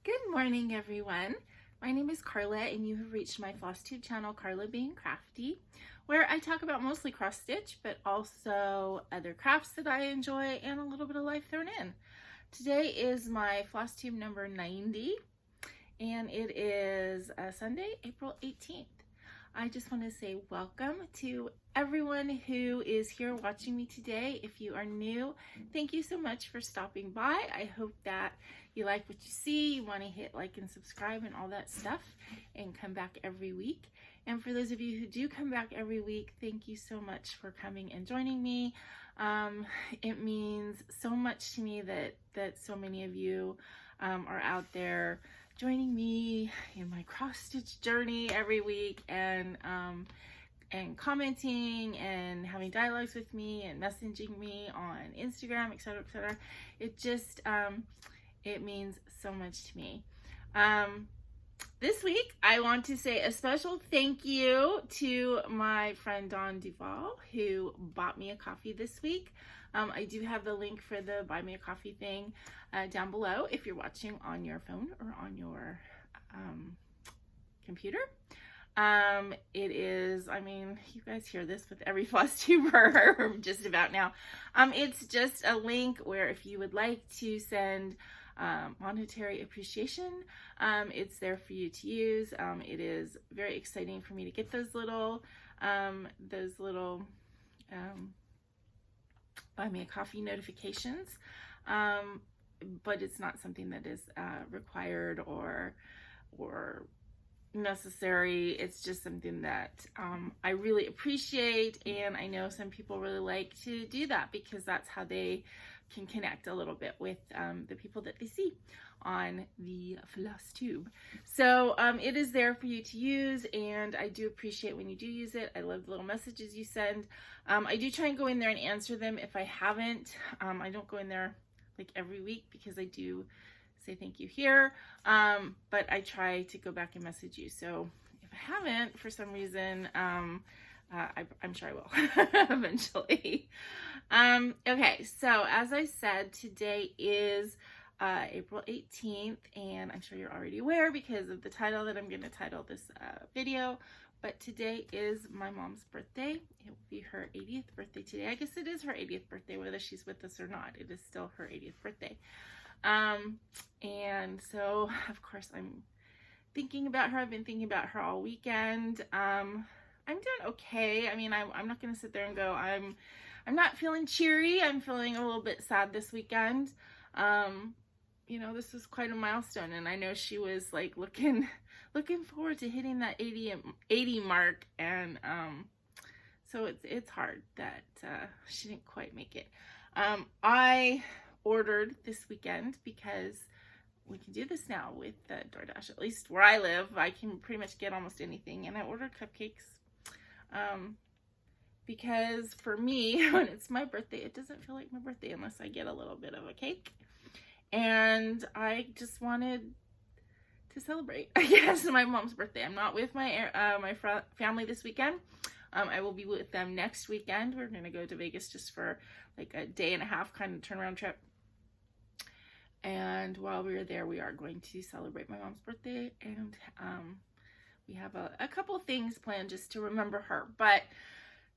Good morning, everyone. My name is Karla, and you have reached my FlossTube channel, KarlaBeingCrafty, where I talk about mostly cross stitch, but also other crafts that I enjoy and a little bit of life thrown in. Today is my FlossTube number 90, and it is Sunday, April 18th. I just want to say welcome to everyone who is here watching me today. If you are new, thank you so much for stopping by. I hope that you like what you see, you want to hit like and subscribe and all that stuff, and come back every week. And for those of you who do come back every week, thank you so much for coming and joining me. It means so much to me that so many of you are out there joining me in my cross stitch journey every week, and commenting and having dialogues with me and messaging me on Instagram, etc., etc. It just it means so much to me. This week I want to say a special thank you to my friend Dawn Duval, who bought me a coffee this week. I do have the link for the buy me a coffee thing down below if you're watching on your phone or on your computer. It is, I mean, you guys hear this with every FlossTuber just about now. It's just a link where if you would like to send monetary appreciation, it's there for you to use. It is very exciting for me to get those little buy me a coffee notifications, but it's not something that is required or necessary. It's just something that I really appreciate, and I know some people really like to do that because that's how they can connect a little bit with the people that they see on the FlossTube. So it is there for you to use, and I do appreciate when you do use it. I love the little messages you send. I do try and go in there and answer them if I haven't. I don't go in there like every week because I do say thank you here, but I try to go back and message you. So if I haven't for some reason, I'm sure I will eventually. Okay, so as I said, today is April 18th, and I'm sure you're already aware because of the title that I'm going to title this video, but today is my mom's birthday. It will be her 80th birthday today. I guess it is her 80th birthday, whether she's with us or not. It is still her 80th birthday. And so, of course, I'm thinking about her. I've been thinking about her all weekend. I'm doing okay. I mean, I'm not going to sit there and go, I'm not feeling cheery. I'm feeling a little bit sad this weekend. You know, this was quite a milestone, and I know she was like looking forward to hitting that 80 mark, and so it's hard that she didn't quite make it. I ordered this weekend because we can do this now with DoorDash. At least where I live, I can pretty much get almost anything, and I ordered cupcakes because for me, when it's my birthday, it doesn't feel like my birthday unless I get a little bit of a cake, and I just wanted to celebrate, I guess, my mom's birthday. I'm not with my family this weekend. I will be with them next weekend. We're going to go to Vegas just for like a day and a half kind of turnaround trip. And while we are there, we are going to celebrate my mom's birthday, and we have a couple things planned just to remember her. But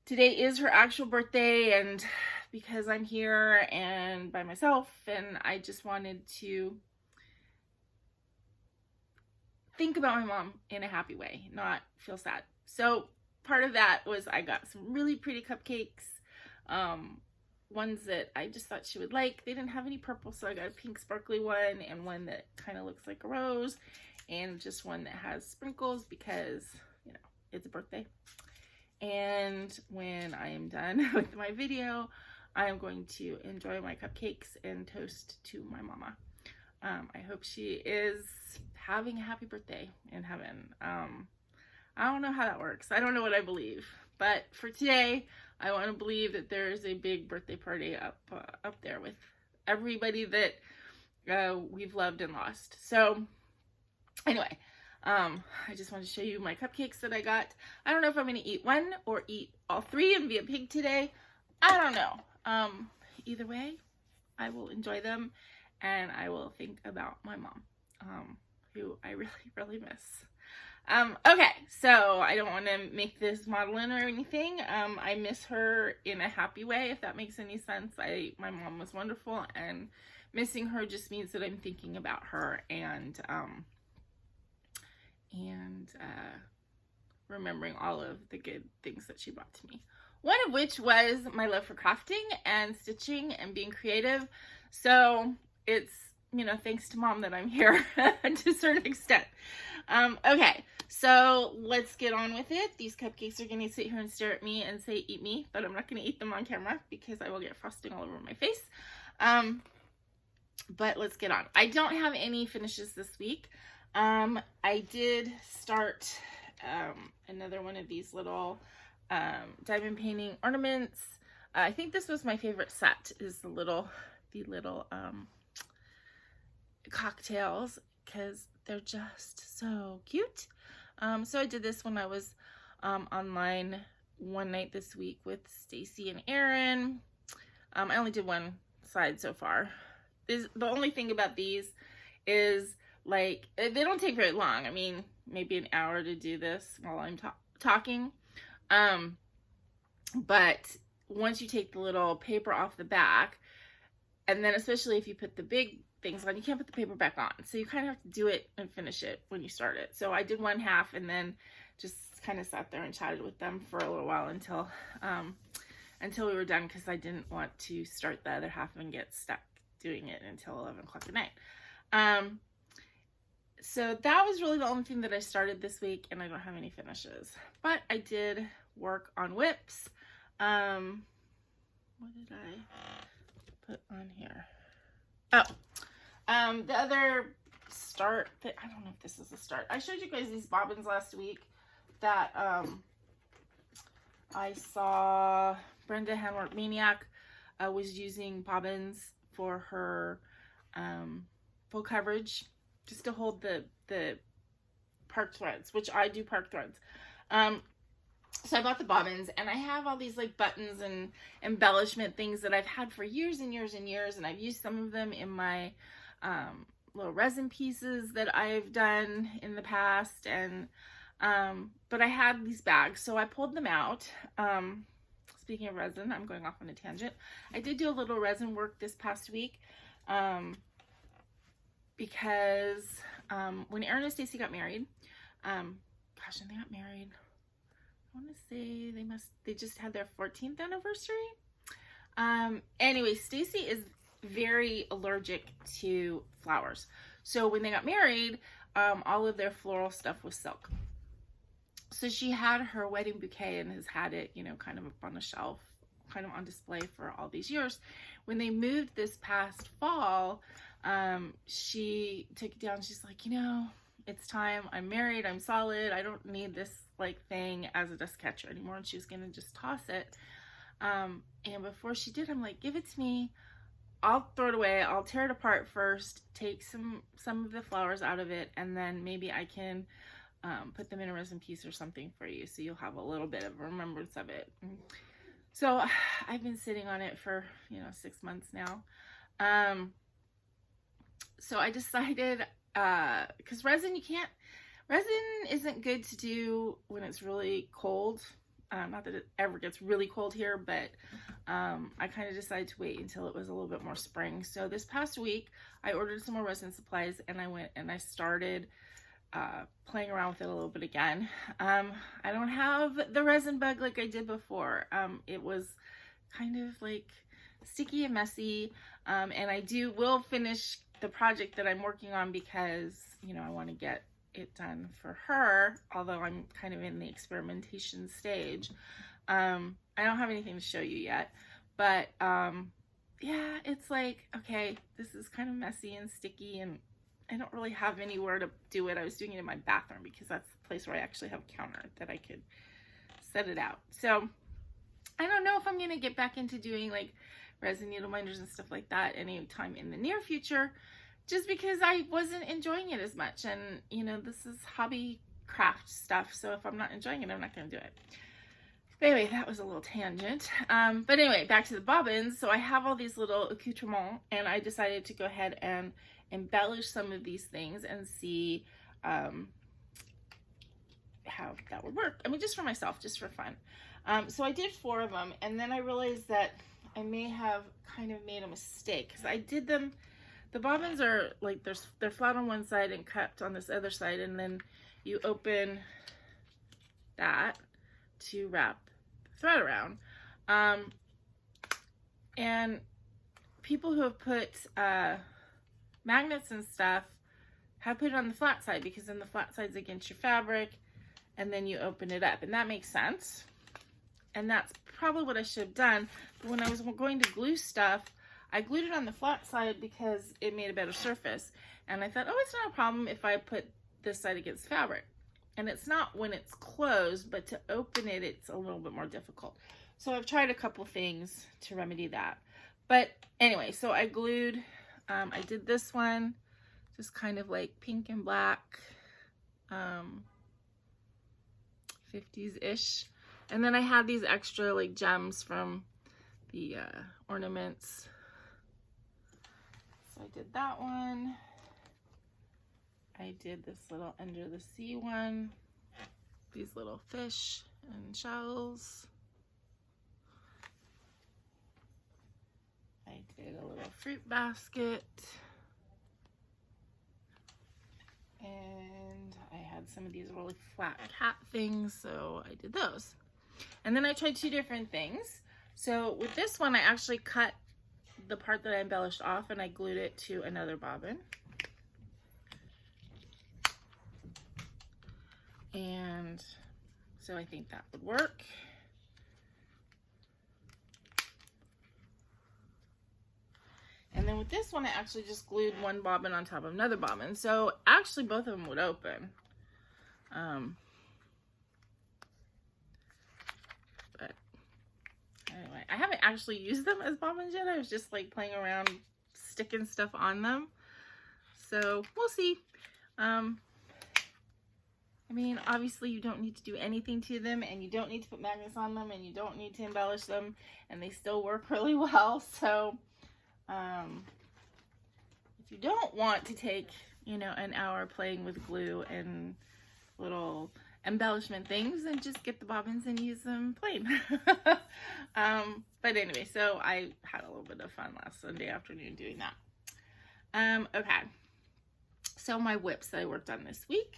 today is her actual birthday, and because I'm here and by myself, and I just wanted to think about my mom in a happy way, not feel sad. So part of that was I got some really pretty cupcakes, ones that I just thought she would like. They didn't have any purple, so I got a pink sparkly one, and one that kind of looks like a rose, and just one that has sprinkles because, you know, it's a birthday. And when I am done with my video, I am going to enjoy my cupcakes and toast to my mama. I hope she is having a happy birthday in heaven. I don't know how that works. I don't know what I believe. But for today, I want to believe that there is a big birthday party up there with everybody that we've loved and lost. So anyway, I just want to show you my cupcakes that I got. I don't know if I'm going to eat one or eat all three and be a pig today. I don't know. Either way, I will enjoy them, and I will think about my mom. who I really, really miss. Okay, so I don't want to make this modeling or anything. I miss her in a happy way, if that makes any sense. My mom was wonderful, and missing her just means that I'm thinking about her and remembering all of the good things that she brought to me. One of which was my love for crafting and stitching and being creative. So it's, you know, thanks to Mom that I'm here to a certain extent. Okay, so let's get on with it. These cupcakes are going to sit here and stare at me and say, eat me, but I'm not going to eat them on camera because I will get frosting all over my face. But let's get on. I don't have any finishes this week. I did start another one of these little diamond painting ornaments. I think this was my favorite set, is the little cocktails, because they're just so cute. So I did this when I was online one night this week with Stacy and Aaron. I only did one side so far. The only thing about these is, like, they don't take very long. I mean, maybe an hour to do this while I'm talking. But once you take the little paper off the back, and then especially if you put the big things on, you can't put the paper back on. So you kind of have to do it and finish it when you start it. So I did one half and then just kind of sat there and chatted with them for a little while until we were done, because I didn't want to start the other half and get stuck doing it until 11 o'clock at night. So that was really the only thing that I started this week, and I don't have any finishes. But I did work on whips. What did I put on here? Oh, the other start that, I don't know if this is a start. I showed you guys these bobbins last week that I saw Brenda Handwork Maniac was using bobbins for her full coverage, just to hold the park threads, which I do park threads. So I bought the bobbins, and I have all these like buttons and embellishment things that I've had for years and years and years, and I've used some of them in my little resin pieces that I've done in the past, and but I had these bags, so I pulled them out. Speaking of resin, I'm going off on a tangent. I did do a little resin work this past week, because when Aaron and Stacy got married, gosh, and they got married, I want to say they just had their 14th anniversary. Anyway, Stacy is very allergic to flowers. So when they got married, all of their floral stuff was silk. So she had her wedding bouquet and has had it, you know, kind of up on a shelf, kind of on display for all these years. When they moved this past fall, she took it down. She's like, you know, it's time. I'm married. I'm solid. I don't need this like thing as a dust catcher anymore. And she was going to just toss it. And before she did, I'm like, give it to me. I'll throw it away. I'll tear it apart first, take some of the flowers out of it, and then maybe I can put them in a resin piece or something for you, so you'll have a little bit of a remembrance of it. So I've been sitting on it for, you know, 6 months now. So I decided, because resin isn't good to do when it's really cold. Not that it ever gets really cold here, but I kind of decided to wait until it was a little bit more spring. So this past week, I ordered some more resin supplies, and I went and I started playing around with it a little bit again. I don't have the resin bug like I did before. It was kind of like sticky and messy, and I will finish the project that I'm working on because, you know, I want to get it done for her, although I'm kind of in the experimentation stage. I don't have anything to show you yet, but yeah, it's like, okay, this is kind of messy and sticky, and I don't really have anywhere to do it. I was doing it in my bathroom because that's the place where I actually have a counter that I could set it out. So I don't know if I'm going to get back into doing like resin needle minders and stuff like that anytime in the near future, just because I wasn't enjoying it as much. And, you know, this is hobby craft stuff, so if I'm not enjoying it, I'm not going to do it. But anyway, that was a little tangent. But anyway, back to the bobbins. So I have all these little accoutrements, and I decided to go ahead and embellish some of these things and see how that would work. I mean, just for myself, just for fun. So I did 4 of them, and then I realized that I may have kind of made a mistake, because I did them, the bobbins are like, they're flat on one side and cupped on this other side, and then you open that to wrap the thread around. And people who have put magnets and stuff have put it on the flat side, because then the flat side's against your fabric, and then you open it up, and that makes sense. And that's probably what I should have done. But when I was going to glue stuff, I glued it on the flat side because it made a better surface. And I thought, oh, it's not a problem if I put this side against fabric. And it's not when it's closed, but to open it, it's a little bit more difficult. So I've tried a couple things to remedy that. But anyway, so I glued, I did this one, just kind of like pink and black, 50s-ish. And then I had these extra like gems from the ornaments. So I did that one. I did this little under the sea one. These little fish and shells. I did a little fruit basket. And I had some of these really flat cat things, so I did those. And then I tried 2 different things. So with this one, I actually cut the part that I embellished off and I glued it to another bobbin. And so I think that would work. And then with this one, I actually just glued one bobbin on top of another bobbin. So actually both of them would open. But anyway, I haven't actually used them as bobbins yet. I was just like playing around, sticking stuff on them. So we'll see. I mean, obviously you don't need to do anything to them, and you don't need to put magnets on them, and you don't need to embellish them, and they still work really well. So if you don't want to take, you know, an hour playing with glue and little embellishment things, then just get the bobbins and use them plain. But anyway, so I had a little bit of fun last Sunday afternoon doing that. Okay, so my whips that I worked on this week.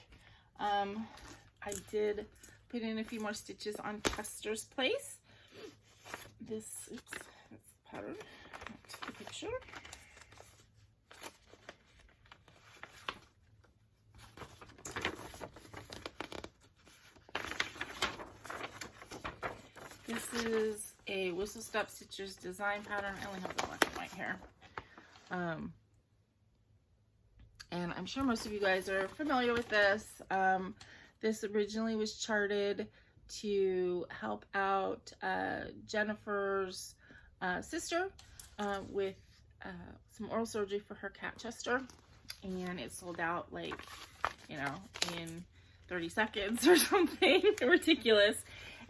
I did put in a few more stitches on Chester's Place. This, oops, that's pattern. That's the picture. This is a Whistlestop Stitchers design pattern. I only have the black and white here. And I'm sure most of you guys are familiar with this. This originally was charted to help out Jennifer's sister with some oral surgery for her cat Chester. And it sold out like, you know, in 30 seconds or something. Ridiculous.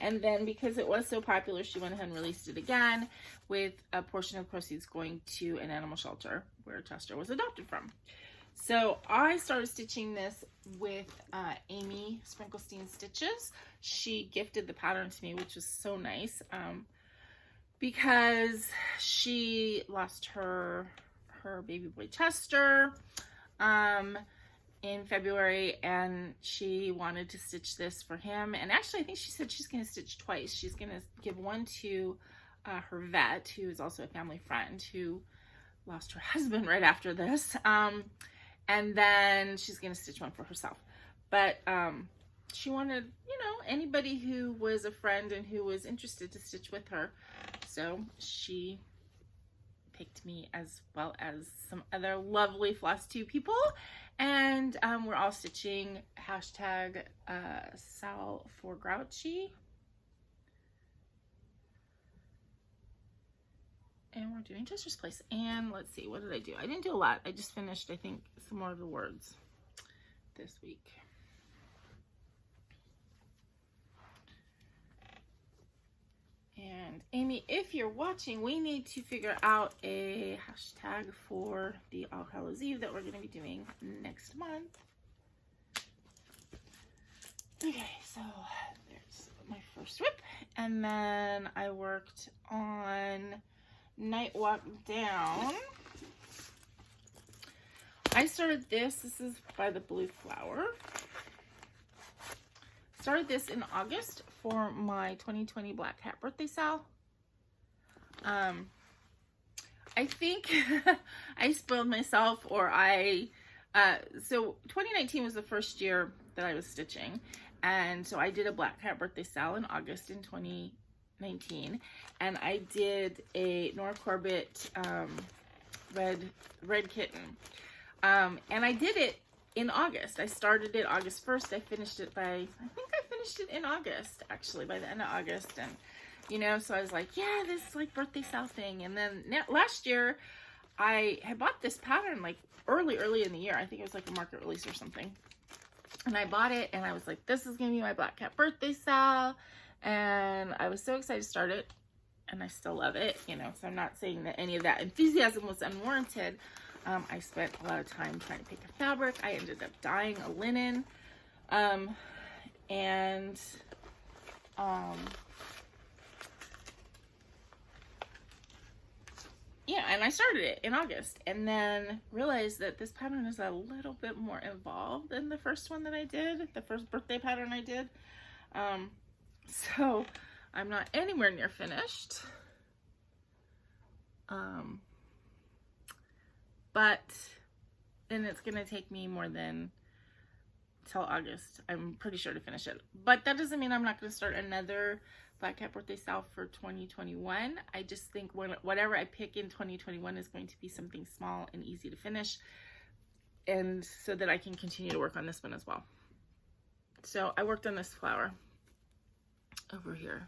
And then because it was so popular, she went ahead and released it again with a portion of proceeds going to an animal shelter where Chester was adopted from. So I started stitching this with Amy Sprinklestein Stitches. She gifted the pattern to me, which was so nice, because she lost her baby boy Chester in February, and she wanted to stitch this for him. And actually, I think she said she's going to stitch twice. She's going to give one to her vet, who is also a family friend, who lost her husband right after this. And then she's going to stitch one for herself. But she wanted, you know, anybody who was a friend and who was interested to stitch with her. So she picked me, as well as some other lovely FlossTube people. And we're all stitching hashtag Sal for Grouchy. And we're doing Chester's Place. And let's see, what did I do? I didn't do a lot. I just finished, I think, some more of the words this week. And Amy, if you're watching, we need to figure out a hashtag for the All Hallows Eve that we're going to be doing next month. Okay, so there's my first whip. And then I worked on Night Walk Down. I started this. This is by the Blue Flower. Started this in August for my 2020 Black Hat birthday sale. I think I spoiled myself, or so 2019 was the first year that I was stitching. And so I did a Black Hat birthday sale in August in 2019. And I did a Nora Corbett red kitten. And I did it in August. I started it August 1st. I finished it I think I finished it in August, actually, by the end of August. And, you know, so I was like, yeah, this like birthday sale thing. And then last year, I had bought this pattern like early in the year. I think it was like a market release or something. And I bought it and I was like, this is going to be my Black Cat birthday sale. And I was so excited to start it. And I still love it, you know, so I'm not saying that any of that enthusiasm was unwarranted. I spent a lot of time trying to pick a fabric. I ended up dyeing a linen. Yeah, and I started it in August and then realized that this pattern is a little bit more involved than the first one that I did, the first birthday pattern I did. So I'm not anywhere near finished. But then it's going to take me more than till August, I'm pretty sure, to finish it. But that doesn't mean I'm not going to start another Black Cat birthday sale for 2021. I just think whatever I pick in 2021 is going to be something small and easy to finish, and so that I can continue to work on this one as well. So I worked on this flower over here.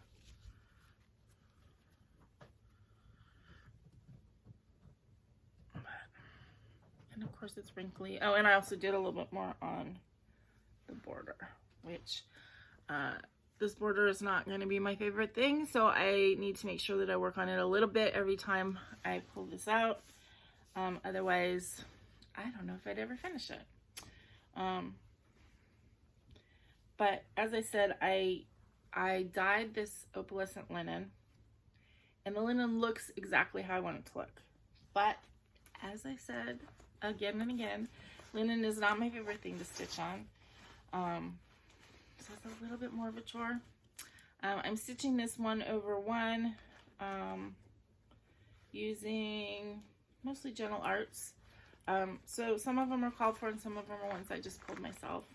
And of course it's wrinkly. Oh, and I also did a little bit more on the border, which this border is not going to be my favorite thing, so I need to make sure that I work on it a little bit every time I pull this out. Otherwise, I don't know if I'd ever finish it. But as I said, I dyed this opalescent linen, and the linen looks exactly how I want it to look. But as I said again and again, linen is not my favorite thing to stitch on. So it's a little bit more of a chore. I'm stitching this 1/1 using mostly Gentle Arts. So some of them are called for and some of them are ones I just pulled myself.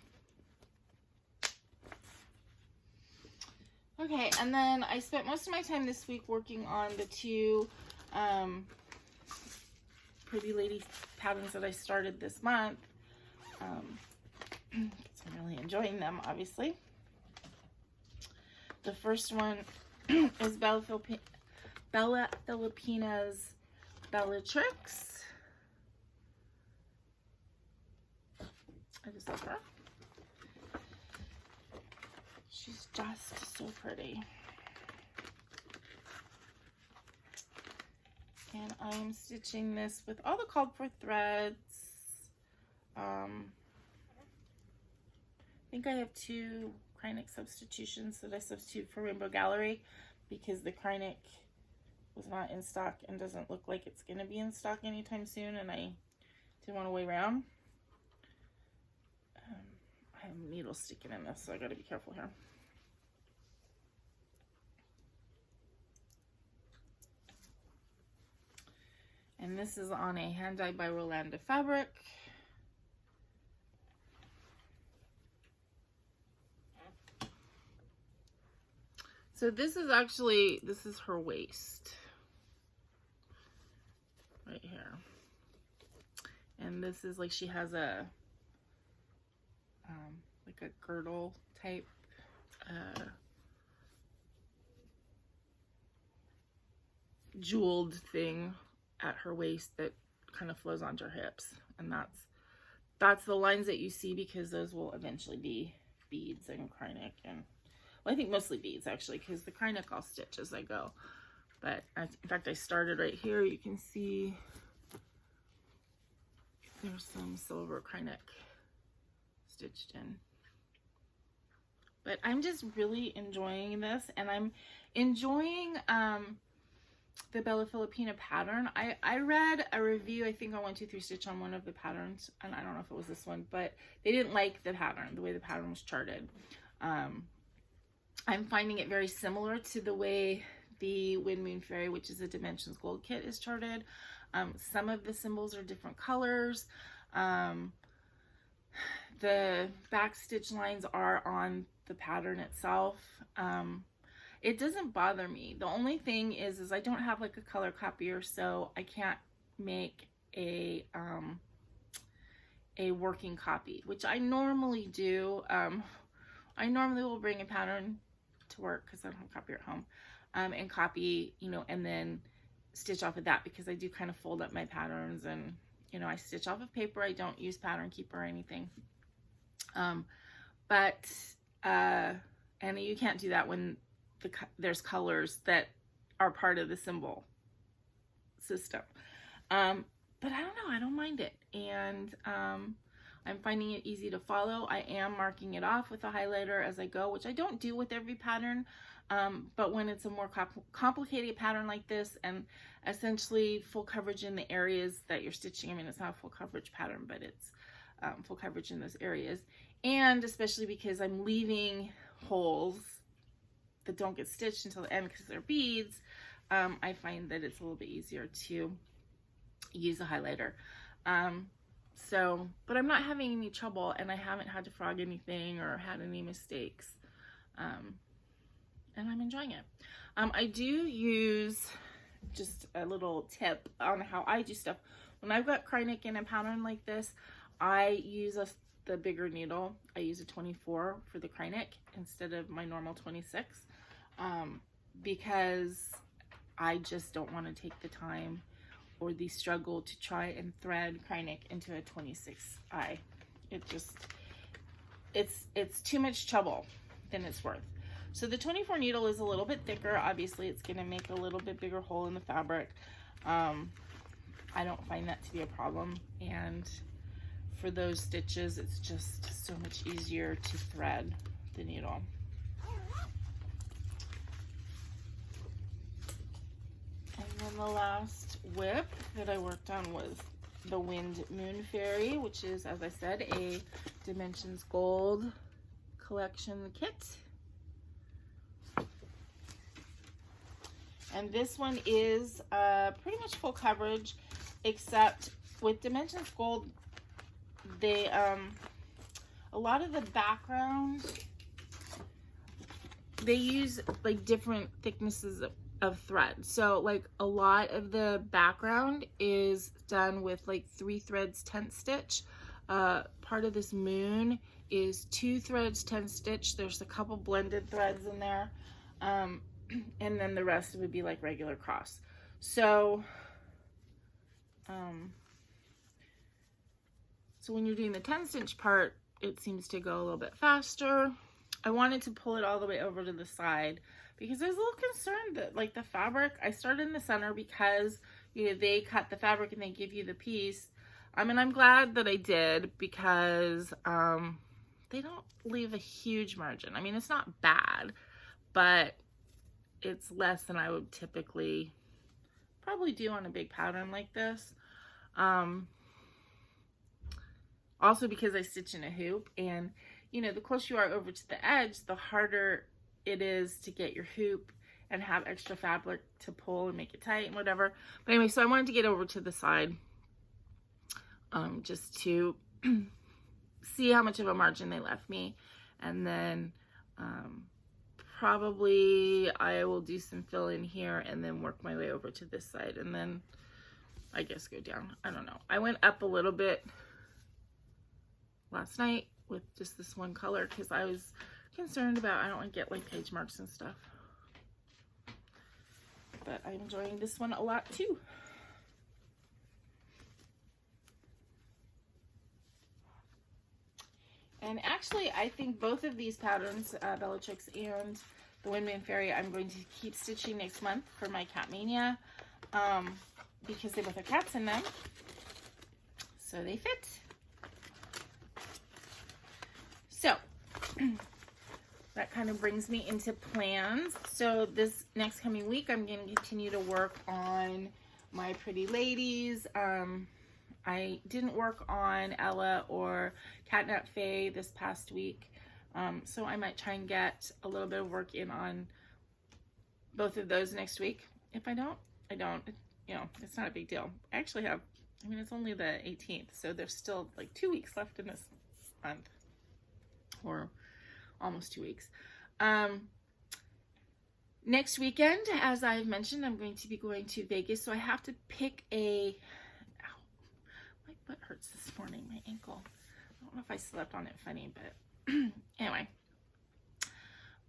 Okay, and then I spent most of my time this week working on the two Pretty Lady patterns that I started this month. I'm really enjoying them, obviously. The first one is Bella Filipina's Bellatrix. I just love her. She's just so pretty. And I'm stitching this with all the called for threads. I think I have 2 Kreinik substitutions that I substitute for Rainbow Gallery because the Kreinik was not in stock and doesn't look like it's going to be in stock anytime soon, and I didn't want to wait around. I have needles sticking in this, so I got to be careful here. And this is on a hand dyed by Rolanda fabric. So this is actually, this is her waist right here. And this is like, she has a, like a girdle type, jeweled thing at her waist that kind of flows onto her hips. And that's the lines that you see, because those will eventually be beads and Kreinik. And Well, I think mostly beads actually, because the Krynic I'll stitch as I go. But in fact, I started right here. You can see there's some silver Krynic stitched in. But I'm just really enjoying this, and I'm enjoying the Bella Filipina pattern. I read a review, I think on 123 Stitch, on one of the patterns, and I don't know if it was this one, but they didn't like the pattern, the way the pattern was charted. I'm finding it very similar to the way the Wind Moon Fairy, which is a Dimensions Gold kit, is charted. Some of the symbols are different colors. The back stitch lines are on the pattern itself. It doesn't bother me. The only thing is I don't have like a color copier, so I can't make a working copy, which I normally do. I normally will bring a pattern to work because I don't have a copier at home, and copy, you know, and then stitch off of that, because I do kind of fold up my patterns, and, you know, I stitch off of paper. I don't use Pattern Keeper or anything. And you can't do that when there's colors that are part of the symbol system. But I don't know, I don't mind it. And I'm finding it easy to follow. I am marking it off with a highlighter as I go, which I don't do with every pattern. But when it's a more complicated pattern like this, and essentially full coverage in the areas that you're stitching, I mean, it's not a full coverage pattern, but it's full coverage in those areas. And especially because I'm leaving holes that don't get stitched until the end because they're beads, I find that it's a little bit easier to use a highlighter. But I'm not having any trouble, and I haven't had to frog anything or had any mistakes. And I'm enjoying it. I do use, just a little tip on how I do stuff. When I've got Krynic in a pattern like this, I use the bigger needle. I use a 24 for the Krynic instead of my normal 26, because I just don't want to take the time or the struggle to try and thread Krynic into a 26i. It's too much trouble than it's worth. So the 24 needle is a little bit thicker. Obviously, it's going to make a little bit bigger hole in the fabric. I don't find that to be a problem. And for those stitches, it's just so much easier to thread the needle. And then the last whip that I worked on was the Wind Moon Fairy, which is, as I said, a Dimensions Gold collection kit. And this one is pretty much full coverage, except with Dimensions Gold, they a lot of the background, they use like different thicknesses of thread. So like a lot of the background is done with like 3 threads 10 stitch. Part of this moon is 2 threads 10 stitch. There's a couple blended threads in there. And then the rest would be like regular cross. So, so when you're doing the 10 stitch part, it seems to go a little bit faster. I wanted to pull it all the way over to the side because I was a little concerned that like the fabric, I started in the center because, you know, they cut the fabric and they give you the piece. And I'm glad that I did, because they don't leave a huge margin. I mean, it's not bad, but it's less than I would typically probably do on a big pattern like this. Also because I stitch in a hoop, and you know, the closer you are over to the edge, the harder it is to get your hoop and have extra fabric to pull and make it tight and whatever. But anyway, so I wanted to get over to the side just to see how much of a margin they left me, and then probably I will do some fill in here and then work my way over to this side, and then I guess go down. I don't know. I went up a little bit last night with just this one color because I was concerned about, I don't want to get like page marks and stuff. But I'm enjoying this one a lot too. And actually, I think both of these patterns, Bellatrix and the Windman Fairy, I'm going to keep stitching next month for my Cat Mania, because they both have cats in them, so they fit. So that kind of brings me into plans. So this next coming week, I'm going to continue to work on my pretty ladies. I didn't work on Ella or Catnap Faye this past week, so I might try and get a little bit of work in on both of those next week. If I don't, I don't. You know, it's not a big deal. I actually have, I mean, it's only the 18th, so there's still like 2 weeks left in this month, or almost 2 weeks. Next weekend, as I've mentioned, I'm going to be going to Vegas, so I have to pick a, ow, my butt hurts this morning, my ankle. I don't know if I slept on it funny, but anyway.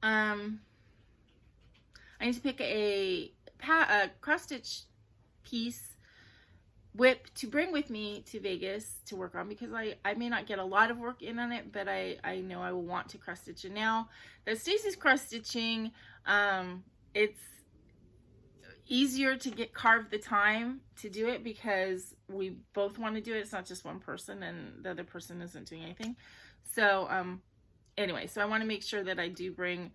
I need to pick a cross-stitch piece whip to bring with me to Vegas to work on, because I may not get a lot of work in on it, but I know I will want to cross stitch it. Now that Stacy's cross stitching, it's easier to carve the time to do it because we both want to do it. It's not just one person and the other person isn't doing anything. So anyway, so I want to make sure that I do bring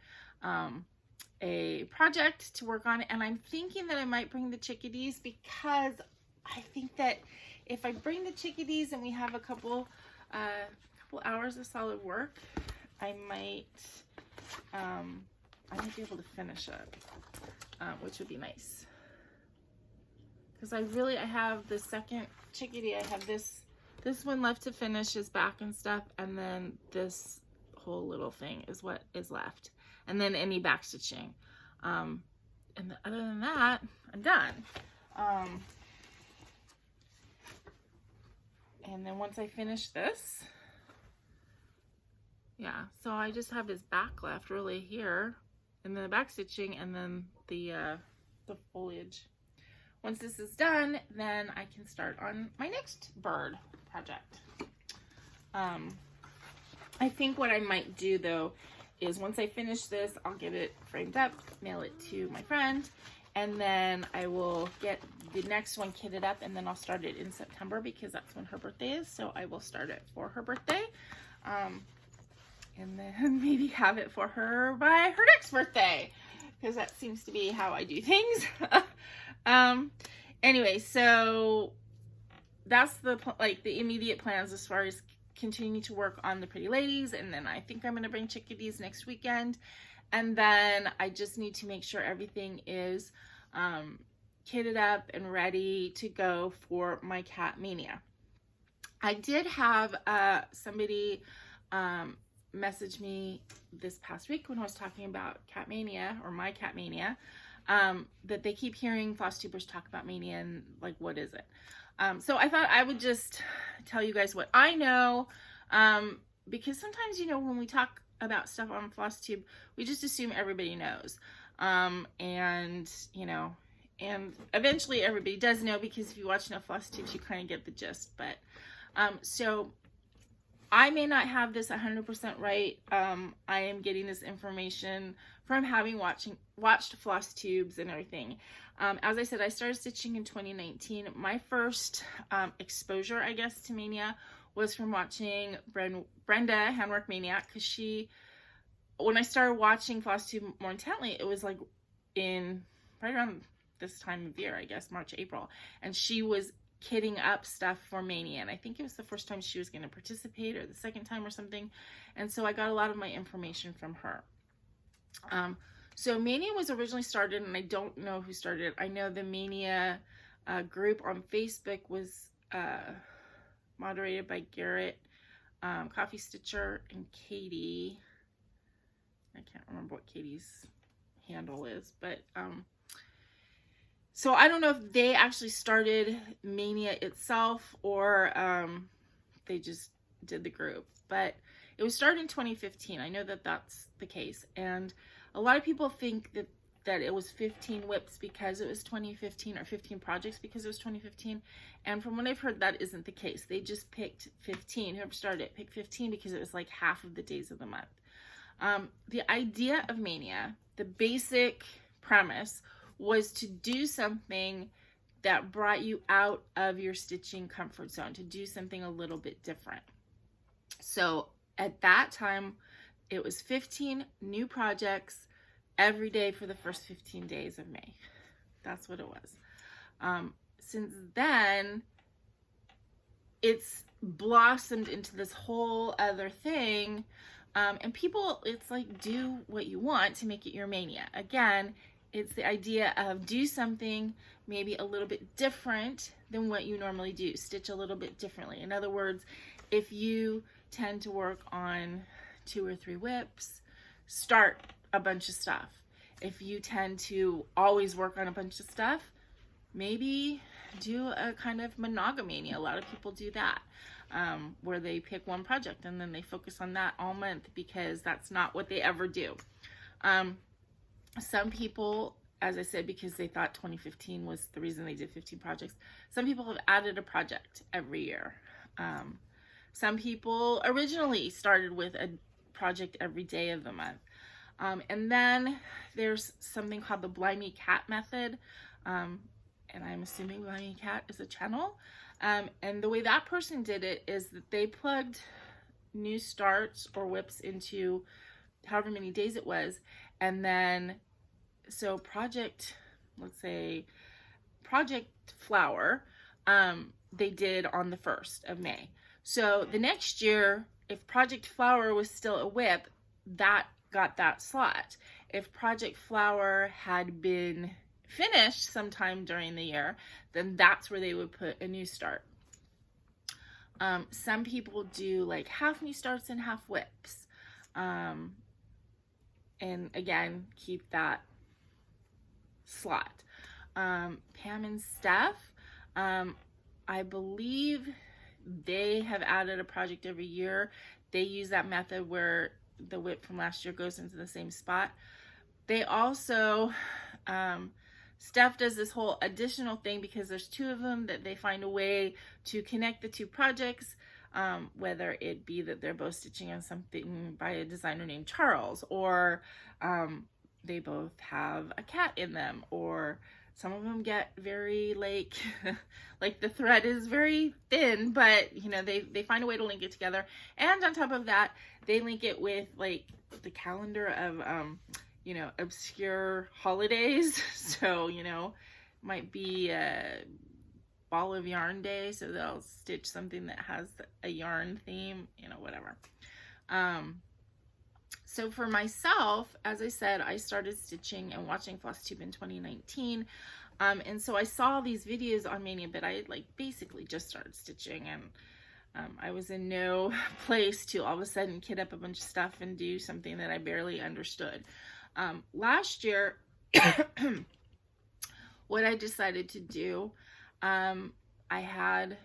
a project to work on, and I'm thinking that I might bring the chickadees, because I think that if I bring the chickadees and we have a couple hours of solid work, I might be able to finish it, which would be nice. Because I have the second chickadee. I have this one left to finish, his back and stuff, and then this whole little thing is what is left, and then any back stitching. And other than that, I'm done. And then once I finish this, yeah, so I just have his back left really here, and then the back stitching, and then the foliage. Once this is done, then I can start on my next bird project. I think what I might do though is once I finish this, I'll get it framed up, mail it to my friend, and then I will get the next one kitted up, and then I'll start it in September because that's when her birthday is. So I will start it for her birthday, and then maybe have it for her by her next birthday, because that seems to be how I do things. Anyway, so that's the immediate plans as far as continuing to work on the pretty ladies, and then I think I'm going to bring chickadees next weekend, and then I just need to make sure everything is kitted up and ready to go for my Cat Mania. I did have somebody message me this past week when I was talking about Cat Mania, or my Cat Mania, that they keep hearing FlossTubers talk about Mania and like, what is it? So I thought I would just tell you guys what I know, because sometimes, you know, when we talk about stuff on FlossTube, we just assume everybody knows, and you know, and eventually everybody does know, because if you watch enough FlossTubes, you kind of get the gist. But so I may not have this 100% right. I am getting this information from having watched FlossTubes and everything. As I said, I started stitching in 2019. My first exposure, I guess, to Mania was from watching Brenda, Handwork Maniac, because when I started watching FlossTube more intently, it was like right around this time of year, I guess, March, April, and she was kitting up stuff for Mania, and I think it was the first time she was going to participate, or the second time or something, and so I got a lot of my information from her. So Mania was originally started, and I don't know who started it. I know the Mania group on Facebook was moderated by Garrett, Coffee Stitcher, and Katie. I can't remember what Katie's handle is, but so I don't know if they actually started Mania itself, or they just did the group, but it was started in 2015. I know that that's the case, and a lot of people think that that it was 15 whips because it was 2015, or 15 projects because it was 2015. And from what I've heard, that isn't the case. They just picked 15. Whoever started it picked 15 because it was like half of the days of the month. The idea of Mania, the basic premise, was to do something that brought you out of your stitching comfort zone, to do something a little bit different. So at that time, it was 15 new projects every day for the first 15 days of May. That's what it was. Since then, it's blossomed into this whole other thing. And people, it's like, do what you want to make it your mania. Again, it's the idea of do something maybe a little bit different than what you normally do. Stitch a little bit differently. In other words, if you tend to work on 2 or 3 whips, start a bunch of stuff. If you tend to always work on a bunch of stuff, maybe do a kind of monogamy. A lot of people do that, where they pick one project and then they focus on that all month, because that's not what they ever do. Some people, as I said, because they thought 2015 was the reason they did 15 projects, some people have added a project every year. Some people originally started with a project every day of the month. And then there's something called the Blimey Cat method. And I'm assuming Blimey Cat is a channel. And the way that person did it is that they plugged new starts or whips into however many days it was. And then, so let's say Project Flower, they did on the 1st of May. So the next year, if Project Flower was still a whip, that got that slot. If Project Flower had been finished sometime during the year, then that's where they would put a new start. Some people do like half new starts and half whips. And again, keep that slot. Pam and Steph, I believe they have added a project every year. They use that method where the whip from last year goes into the same spot. They also, Steph does this whole additional thing because there's 2 of them, that they find a way to connect the 2 projects, whether it be that they're both stitching on something by a designer named Charles, or they both have a cat in them, or some of them get very like the thread is very thin, but you know, they find a way to link it together. And on top of that, they link it with like the calendar of you know, obscure holidays. So, you know, might be a ball of yarn day, so they'll stitch something that has a yarn theme, you know, whatever. So for myself, as I said, I started stitching and watching FlossTube in 2019. And so I saw these videos on Mania, but I had like basically just started stitching, and I was in no place to all of a sudden kit up a bunch of stuff and do something that I barely understood. Last year, what I decided to do, I had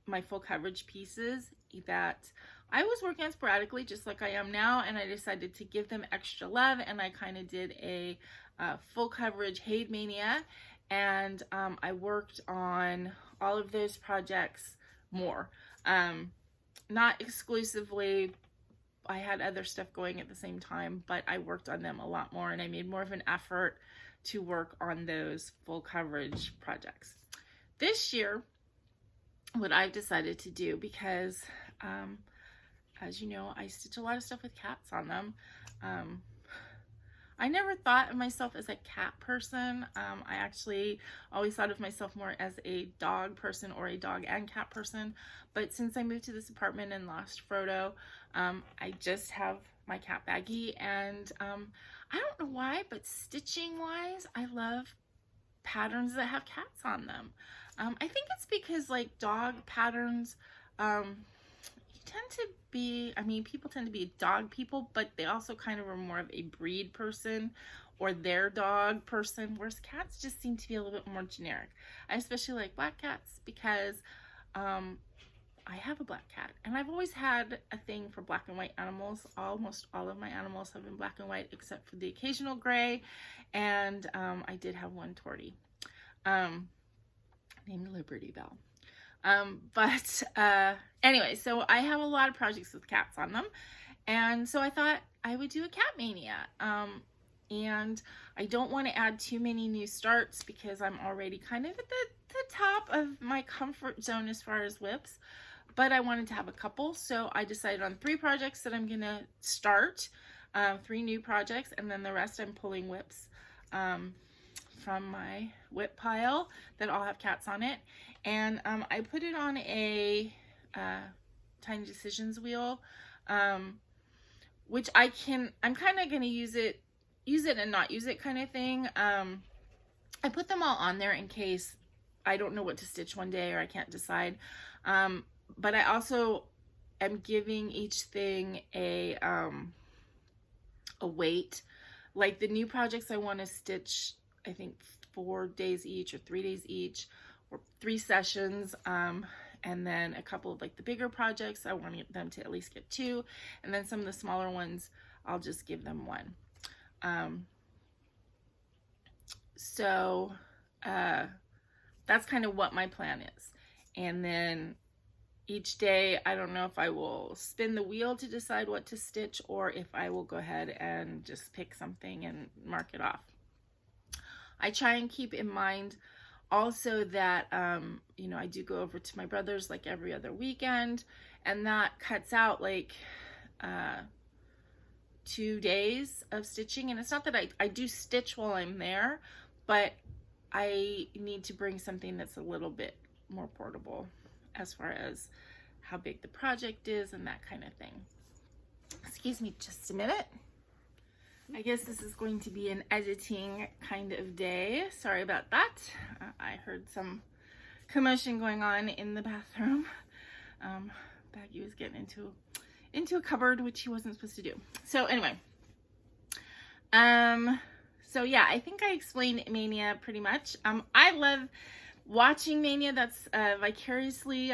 my full coverage pieces that I was working on sporadically, just like I am now, and I decided to give them extra love, and I kind of did a full coverage Hade Mania, and I worked on all of those projects more. Not exclusively, I had other stuff going at the same time, but I worked on them a lot more, and I made more of an effort to work on those full coverage projects. This year, what I've decided to do, because as you know, I stitch a lot of stuff with cats on them. I never thought of myself as a cat person. I actually always thought of myself more as a dog person, or a dog and cat person. But since I moved to this apartment and lost Frodo, I just have my cat Baggy, and I don't know why, but stitching wise, I love patterns that have cats on them. I think it's because like dog patterns, tend to be, I mean, people tend to be dog people, but they also kind of are more of a breed person or their dog person, whereas cats just seem to be a little bit more generic. I especially like black cats because I have a black cat, and I've always had a thing for black and white animals. Almost all of my animals have been black and white, except for the occasional gray, and I did have one tortie named Liberty Bell. Anyway, so I have a lot of projects with cats on them, and so I thought I would do a cat mania. And I don't want to add too many new starts because I'm already kind of at the top of my comfort zone as far as whips, but I wanted to have a couple, so I decided on 3 projects that I'm gonna start, 3 new projects, and then the rest I'm pulling whips from my whip pile that all have cats on it. And I put it on a Tiny Decisions wheel, which I'm kind of gonna use it and not use it kind of thing. I put them all on there in case I don't know what to stitch one day or I can't decide. But I also am giving each thing a weight. Like the new projects I want to stitch, I think 4 days each or 3 days each, or 3 sessions. And then a couple of like the bigger projects, I want them to at least get 2. And then some of the smaller ones, I'll just give them 1. So that's kind of what my plan is. And then each day, I don't know if I will spin the wheel to decide what to stitch or if I will go ahead and just pick something and mark it off. I try and keep in mind also that, you know, I do go over to my brother's like every other weekend, and that cuts out like 2 days of stitching. And it's not that I do stitch while I'm there, but I need to bring something that's a little bit more portable as far as how big the project is and that kind of thing. Excuse me just a minute. I guess this is going to be an editing kind of day. Sorry about that. I heard some commotion going on in the bathroom. Baggy was getting into a cupboard, which he wasn't supposed to do. So anyway, so yeah, I think I explained Mania pretty much. I love watching Mania. That's vicariously,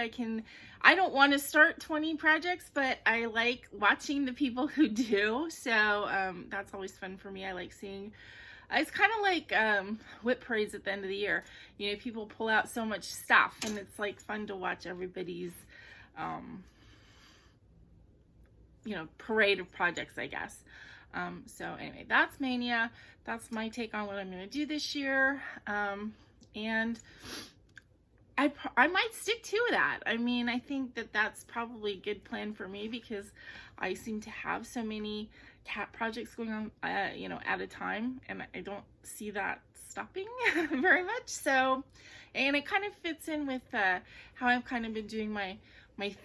I don't want to start 20 projects, but I like watching the people who do. So that's always fun for me. I like seeing, it's kind of like whip parades at the end of the year. You know, people pull out so much stuff, and it's like fun to watch everybody's you know, parade of projects, I guess. So anyway, that's Mania. That's my take on what I'm going to do this year. And I might stick to that. I mean, I think that that's probably a good plan for me because I seem to have so many cat projects going on, you know, at a time, and I don't see that stopping very much. So, and it kind of fits in with how I've kind of been doing my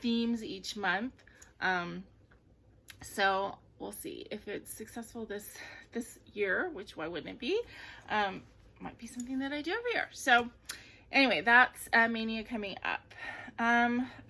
themes each month. So we'll see if it's successful this year, which why wouldn't it be? Might be something that I do every year. So anyway, that's Mania coming up.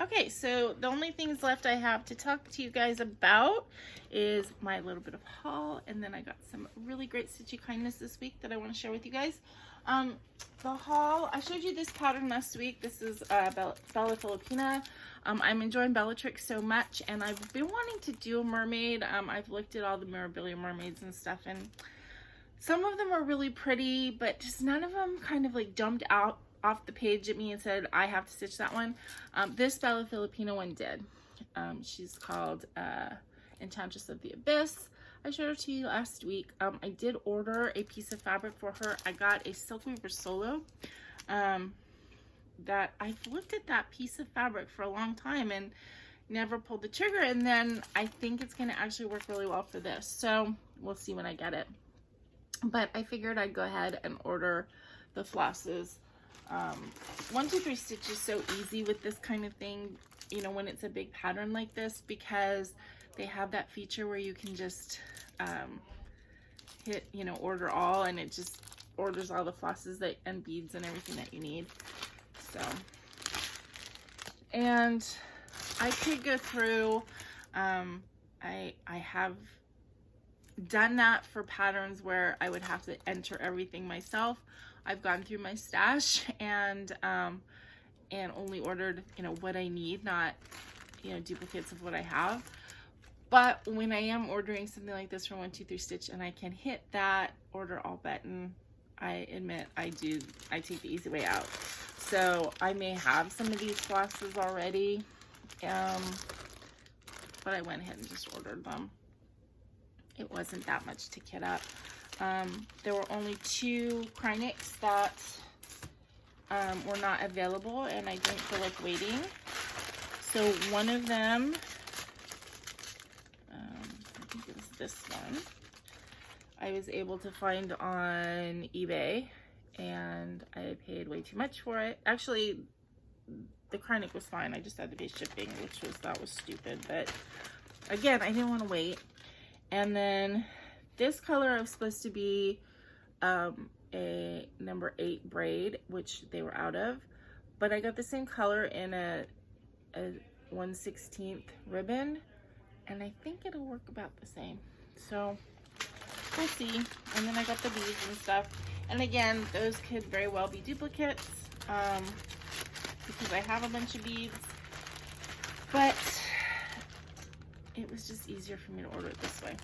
Okay, so the only things left I have to talk to you guys about is my little bit of haul, and then I got some really great stitchy kindness this week that I want to share with you guys. The haul, I showed you this pattern last week. This is Bella Filipina. I'm enjoying Bellatrix so much, and I've been wanting to do a mermaid. I've looked at all the memorabilia mermaids and stuff, and some of them are really pretty, but just none of them kind of like jumped out off the page at me and said, I have to stitch that one. This Bella Filipina one did. She's called Enchantress of the Abyss. I showed her to you last week. I did order a piece of fabric for her. I got a Silk Weaver Solo. That I've looked at that piece of fabric for a long time and never pulled the trigger, and then I think it's going to actually work really well for this. So we'll see when I get it. But I figured I'd go ahead and order the flosses. 1, 2, 3 stitch is so easy with this kind of thing, you know, when it's a big pattern like this, because they have that feature where you can just hit, you know, order all, and it just orders all the flosses that and beads and everything that you need. So, and I could go through, I have done that for patterns where I would have to enter everything myself. I've gone through my stash and and only ordered, you know, what I need, not, you know, duplicates of what I have. But when I am ordering something like this from 123 Stitch and I can hit that order all button, I admit I take the easy way out. So I may have some of these flosses already, but I went ahead and just ordered them. It wasn't that much to kit up. There were only 2 Krynics that were not available, and I didn't feel like waiting. So one of them, I think it was this one, I was able to find on eBay, and I paid way too much for it. Actually, the Krynic was fine. I just had to pay shipping, that was stupid. But again, I didn't want to wait. And then this color was supposed to be a number 8 braid, which they were out of. But I got the same color in a 1/16 ribbon, and I think it'll work about the same. So we'll see. And then I got the beads and stuff. And again, those could very well be duplicates, because I have a bunch of beads. But it was just easier for me to order it this way.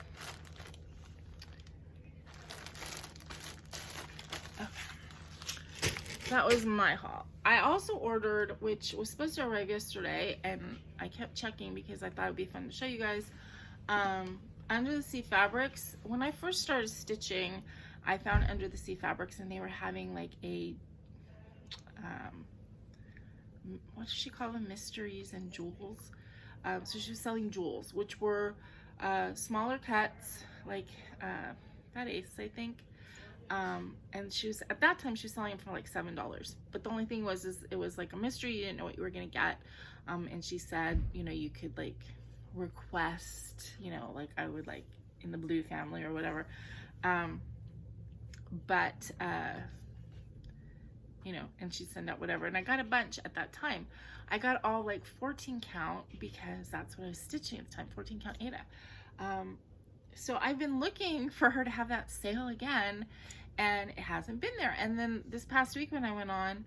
Okay. That was my haul. I also ordered, which was supposed to arrive yesterday, and I kept checking because I thought it would be fun to show you guys. Under the Sea Fabrics, when I first started stitching, I found Under the Sea Fabrics, and they were having like a, what does she call them? Mysteries and jewels. So she was selling jewels, which were smaller cuts, like that eighths, I think. And she was, at that time, she was selling them for like $7. But the only thing was, it was like a mystery. You didn't know what you were gonna get. And she said, you know, you could like request, you know, like I would like in the blue family or whatever. You know, and she'd send out whatever. And I got a bunch at that time. I got all like 14 count because that's what I was stitching at the time, 14 count Aida. So I've been looking for her to have that sale again, and it hasn't been there. And then this past week when I went on,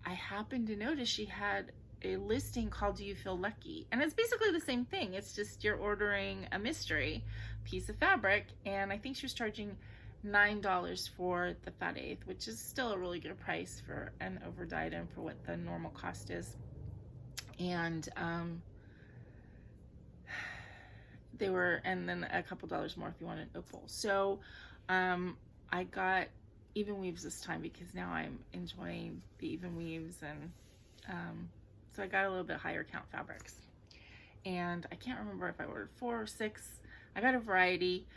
I happened to notice she had a listing called Do You Feel Lucky? And it's basically the same thing. It's just you're ordering a mystery piece of fabric, and I think she was charging $9 for the fat eighth, which is still a really good price for an overdyed and for what the normal cost is. And they were, and then a couple dollars more if you wanted opal. So I got even weaves this time because now I'm enjoying the even weaves, and so I got a little bit higher count fabrics. And I can't remember if I ordered 4 or 6. I got a variety,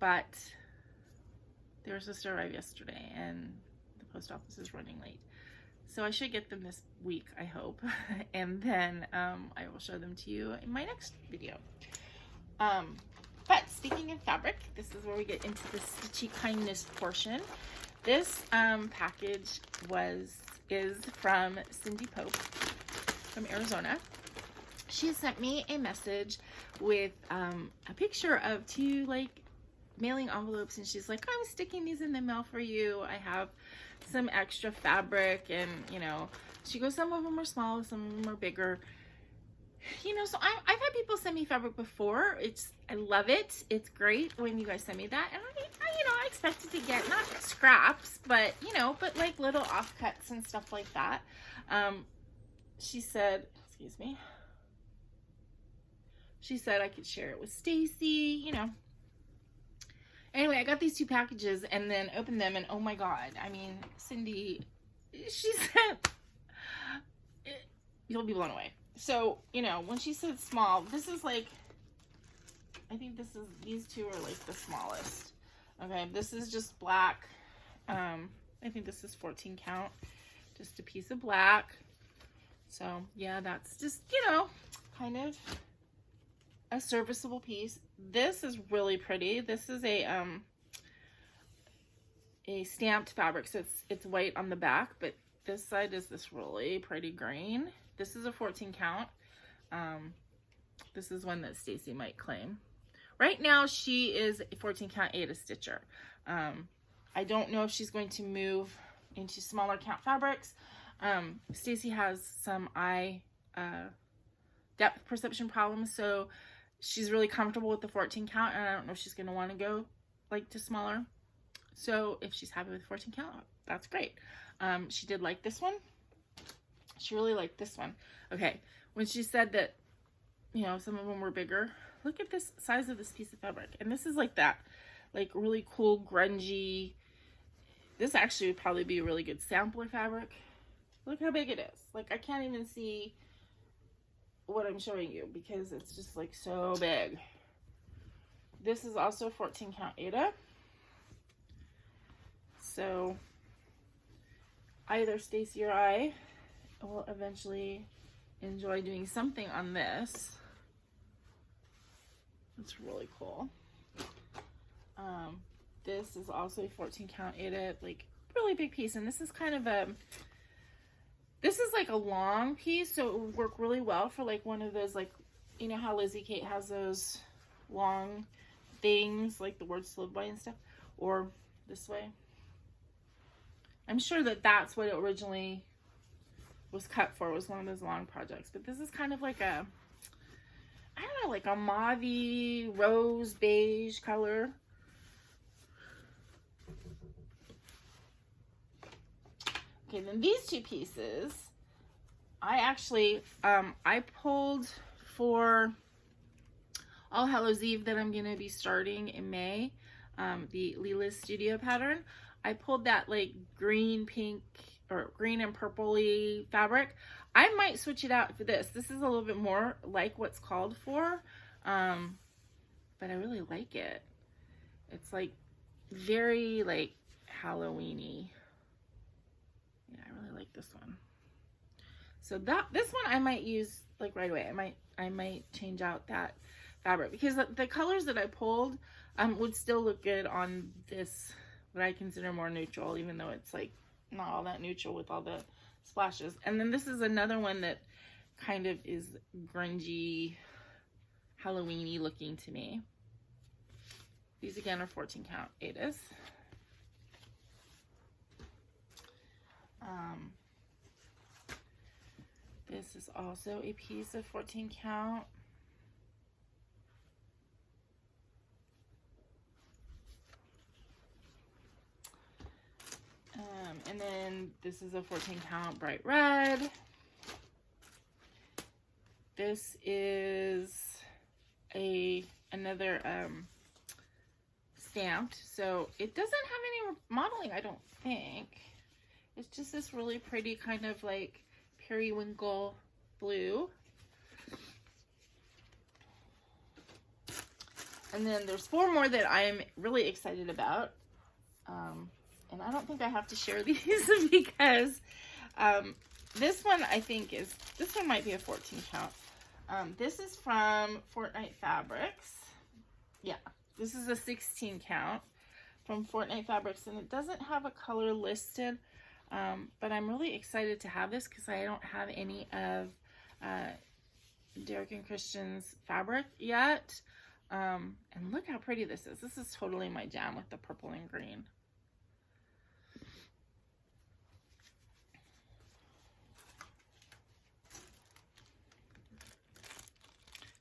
but they were supposed to arrive yesterday, and the post office is running late. So I should get them this week, I hope. And then I will show them to you in my next video. But speaking of fabric, this is where we get into the stitchy kindness portion. This package is from Cindy Pope from Arizona. She sent me a message with a picture of 2 like mailing envelopes, and she's like, I'm sticking these in the mail for you. I have some extra fabric, and you know, she goes, some of them are small, some of them are bigger. You know, so I've had people send me fabric before. I love it. It's great when you guys send me that, and I you know, I expected to get not scraps, but you know, but like little offcuts and stuff like that. She said, excuse me. She said I could share it with Stacy, you know. Anyway, I got these 2 packages and then opened them, and oh my god, I mean, Cindy, she said, you'll be blown away. So, you know, when she said small, this is like, I think these 2 are like the smallest. Okay, this is just black. I think this is 14 count, just a piece of black. So yeah, that's just, you know, kind of a serviceable piece. This is really pretty. This is a stamped fabric, so it's white on the back, but this side is this really pretty green. This is a 14 count. This is one that Stacy might claim. Right now she is a 14 count Aida stitcher. I don't know if she's going to move into smaller count fabrics. Stacy has some eye depth perception problems, so she's really comfortable with the 14 count, and I don't know if she's going to want to go like to smaller. So if she's happy with 14 count, that's great. She did like this one. She really liked this one. Okay, when she said that, you know, some of them were bigger, look at this size of this piece of fabric. And this is like that, like really cool, grungy. This actually would probably be a really good sampler fabric. Look how big it is. Like, I can't even see what I'm showing you because it's just like so big. This is also 14 count Aida. So either Stacy or I will eventually enjoy doing something on this. It's really cool. This is also a 14 count Aida, like really big piece, and this is kind of a, this is like a long piece, so it would work really well for like one of those, like, you know how Lizzie Kate has those long things, like the Words to Live By and stuff, or this way. I'm sure that that's what it originally was cut for, was one of those long projects. But this is kind of like a, I don't know, like a mauve-y, rose beige color. Okay, then these two pieces, I actually, I pulled for All Hallows Eve that I'm going to be starting in May, the Lila's Studio pattern. I pulled that like green, pink, or green and purpley fabric. I might switch it out for this. This is a little bit more like what's called for, but I really like it. It's like very like Halloween-y. Yeah, I really like this one. So this one I might use like right away. I might change out that fabric because the colors that I pulled would still look good on this, what I consider more neutral, even though it's like not all that neutral with all the splashes. And then this is another one that kind of is grungy, Halloween-y looking to me. These again are 14 count Aidas. This is also a piece of 14 count. And then this is a 14 count bright red. This is another stamped, so it doesn't have any modeling, I don't think. It's just this really pretty kind of like periwinkle blue. And then there's 4 more that I'm really excited about. And I don't think I have to share these because this one I think is, this one might be a 14 count. This is from Fortnite Fabrics. Yeah, this is a 16 count from Fortnite Fabrics, and it doesn't have a color listed, but I'm really excited to have this because I don't have any of Derek and Christian's fabric yet. And look how pretty this is. This is totally my jam with the purple and green.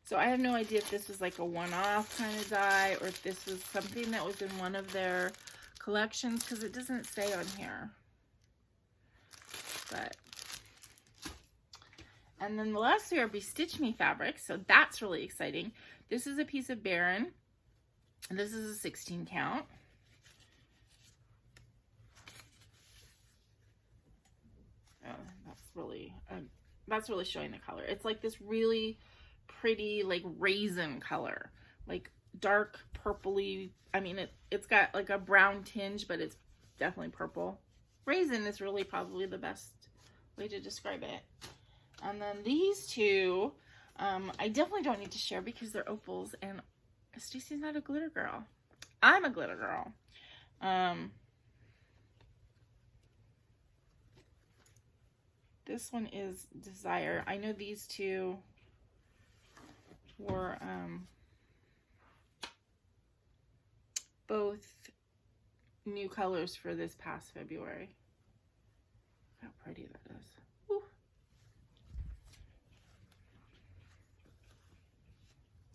So I have no idea if this was like a one-off kind of die or if this was something that was in one of their collections, because it doesn't say on here. But, and then the last 3 are BestitchMe fabrics, so that's really exciting. This is a piece of Baron, and this is a 16 count. That's really showing the color. It's like this really pretty like raisin color, like dark purpley. I mean, it's got like a brown tinge, but it's definitely purple. Raisin is really probably the best way to describe it. And then these 2 I definitely don't need to share because they're opals, and Stacey's not a glitter girl. I'm a glitter girl. This one is Desire. I know these 2 were both new colors for this past February. Look how pretty that is. Woo.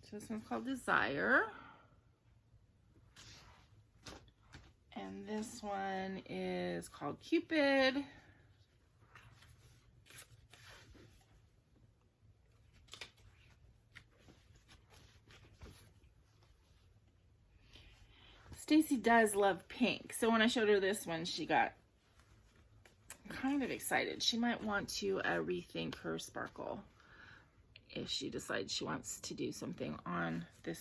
So this one's called Desire. And this one is called Cupid. Stacy does love pink, so when I showed her this one, she got kind of excited. She might want to rethink her sparkle if she decides she wants to do something on this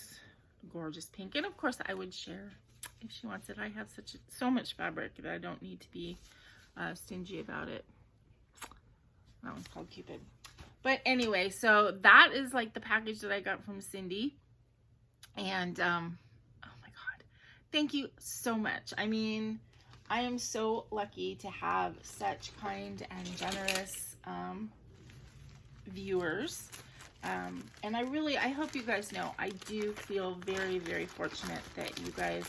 gorgeous pink. And of course, I would share if she wants it. I have so much fabric that I don't need to be stingy about it. That one's called Cupid. But anyway, so that is like the package that I got from Cindy. And thank you so much. I mean, I am so lucky to have such kind and generous viewers. And I hope you guys know, I do feel very, very fortunate that you guys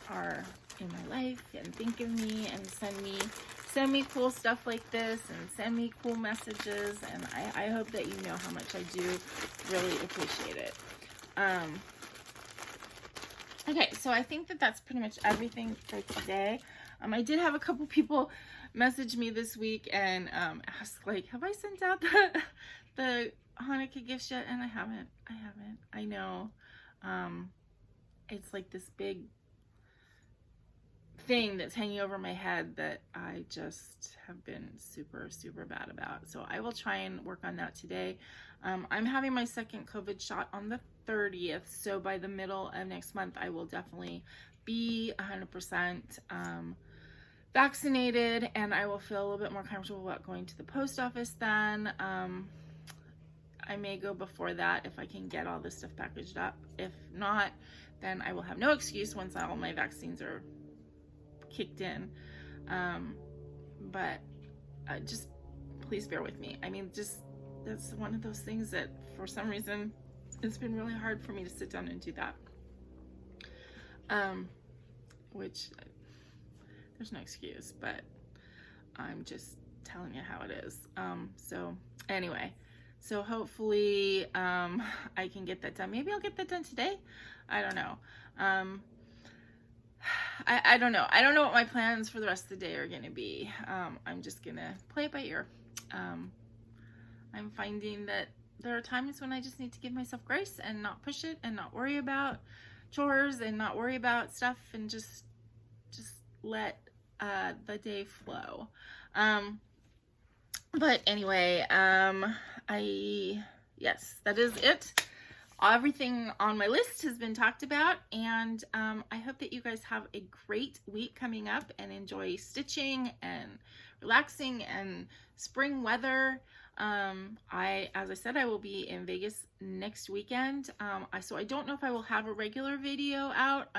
are in my life and think of me and send me cool stuff like this and send me cool messages. And I hope that you know how much I do really appreciate it. Okay, so I think that that's pretty much everything for today. I did have a couple people message me this week and ask, like, have I sent out the Hanukkah gifts yet? And I haven't. I know. It's like this big thing that's hanging over my head that I just have been super, super bad about. So I will try and work on that today. I'm having my second COVID shot on the 30th. So by the middle of next month, I will definitely be 100% vaccinated, and I will feel a little bit more comfortable about going to the post office then. I may go before that if I can get all this stuff packaged up. If not, then I will have no excuse once all my vaccines are kicked in. But just please bear with me. I mean, that's one of those things that for some reason it's been really hard for me to sit down and do that. Which there's no excuse, but I'm just telling you how it is. So anyway, so hopefully I can get that done. Maybe I'll get that done today. I don't know. I don't know. I don't know what my plans for the rest of the day are going to be. I'm just going to play it by ear. I'm finding that there are times when I just need to give myself grace and not push it and not worry about chores and not worry about stuff and just let the day flow. But anyway, yes, that is it. Everything on my list has been talked about, and I hope that you guys have a great week coming up and enjoy stitching and relaxing and spring weather. As I said, I will be in Vegas next weekend. So I don't know if I will have a regular video out.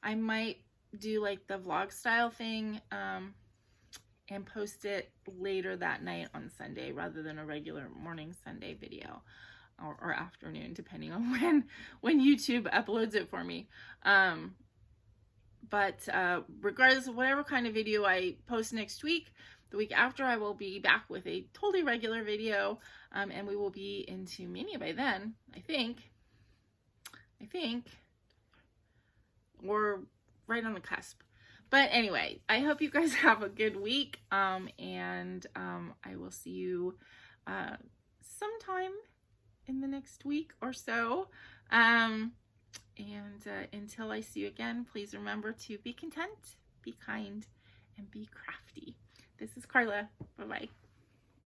I might do like the vlog style thing, and post it later that night on Sunday rather than a regular morning Sunday video, or afternoon, depending on when YouTube uploads it for me. But regardless of whatever kind of video I post next week, the week after I will be back with a totally regular video, and we will be into Mania by then, I think, or right on the cusp. But anyway, I hope you guys have a good week, and I will see you sometime in the next week or so. And until I see you again, please remember to be content, be kind, and be crafty. This is Karla. Bye-bye.